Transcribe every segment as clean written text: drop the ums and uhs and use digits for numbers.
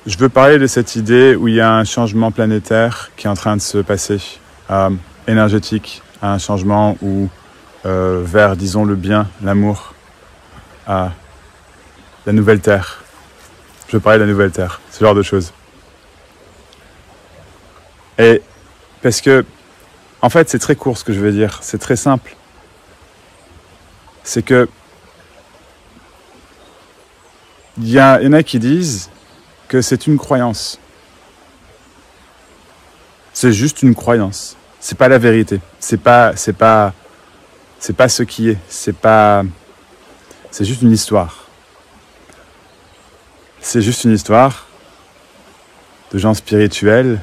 Je veux parler de cette idée où il y a un changement planétaire qui est en train de se passer, énergétique, un changement vers, disons, le bien, l'amour, la nouvelle Terre. Je veux parler de la nouvelle Terre, ce genre de choses. Et parce que, en fait, c'est très court ce que je veux dire, c'est très simple. C'est que il y en a qui disent que c'est une croyance. C'est juste une croyance. C'est pas la vérité. C'est pas ce qui est. C'est juste une histoire. C'est juste une histoire de gens spirituels.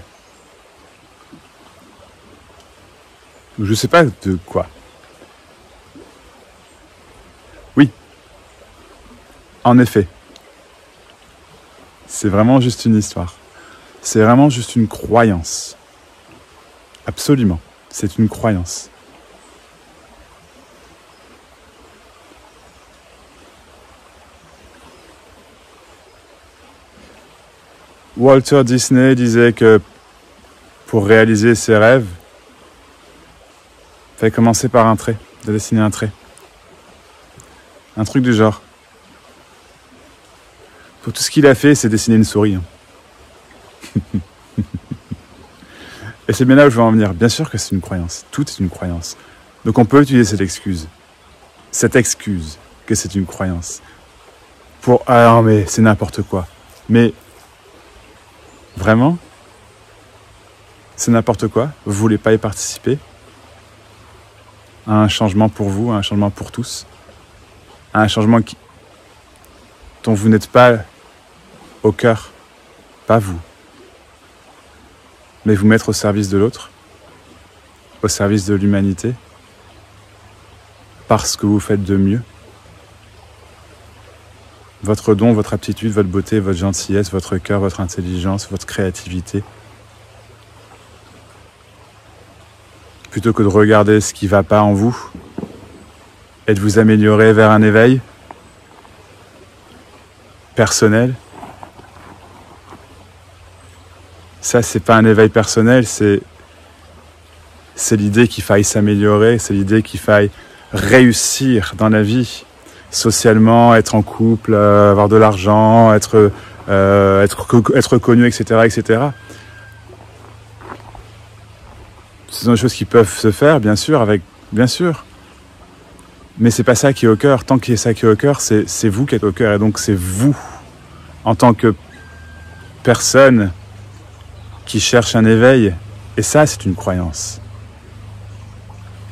Ou je sais pas de quoi. Oui. En effet. C'est vraiment juste une histoire. C'est vraiment juste une croyance. Absolument. C'est une croyance. Walter Disney disait que pour réaliser ses rêves, il fallait commencer par un trait, de dessiner un trait. Un truc du genre. Pour tout ce qu'il a fait, c'est dessiner une souris. Et c'est bien là où je veux en venir. Bien sûr que c'est une croyance. Tout est une croyance. Donc on peut utiliser cette excuse. Cette excuse que c'est une croyance. Pour « Ah non mais c'est n'importe quoi ». Mais vraiment, c'est n'importe quoi. Vous voulez pas y participer à un changement pour vous, à un changement pour tous. À un changement dont vous n'êtes pas au cœur, pas vous, mais vous mettre au service de l'autre, au service de l'humanité, parce que vous faites de mieux. Votre don, votre aptitude, votre beauté, votre gentillesse, votre cœur, votre intelligence, votre créativité. Plutôt que de regarder ce qui ne va pas en vous et de vous améliorer vers un éveil personnel. Ça, c'est pas un éveil personnel, c'est l'idée qu'il faille s'améliorer, c'est l'idée qu'il faille réussir dans la vie, socialement, être en couple, avoir de l'argent, être connu, etc., etc. Ce sont des choses qui peuvent se faire, bien sûr, mais c'est pas ça qui est au cœur. Tant qu'il y a ça qui est au cœur, c'est vous qui êtes au cœur, et donc c'est vous, en tant que personne qui cherche un éveil, et ça c'est une croyance.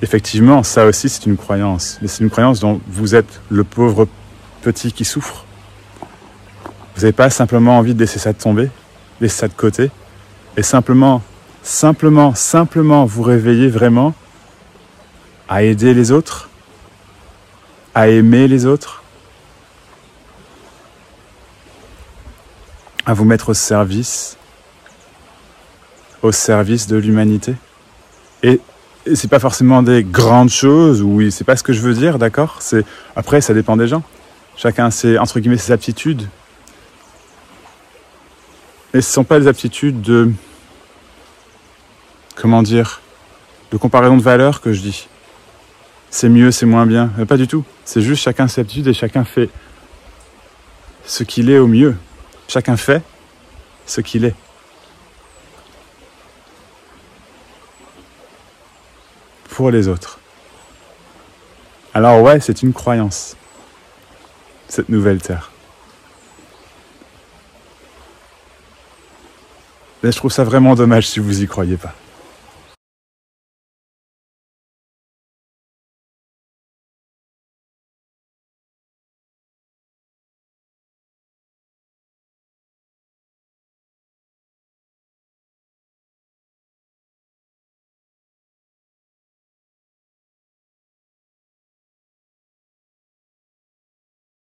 Effectivement, ça aussi c'est une croyance, mais c'est une croyance dont vous êtes le pauvre petit qui souffre. Vous n'avez pas simplement envie de laisser ça tomber, laisser ça de côté, et simplement vous réveiller vraiment à aider les autres, à aimer les autres, à vous mettre au service de l'humanité. Et c'est pas forcément des grandes choses, oui, c'est pas ce que je veux dire, d'accord ? Après, ça dépend des gens. Chacun a ses, entre guillemets, ses aptitudes. Et ce sont pas des aptitudes de... Comment dire ? De comparaison de valeurs que je dis. C'est mieux, c'est moins bien. Mais pas du tout. C'est juste chacun ses aptitudes et chacun fait ce qu'il est au mieux. Chacun fait ce qu'il est. Pour les autres. Alors ouais, c'est une croyance, cette nouvelle Terre. Mais je trouve ça vraiment dommage si vous y croyez pas.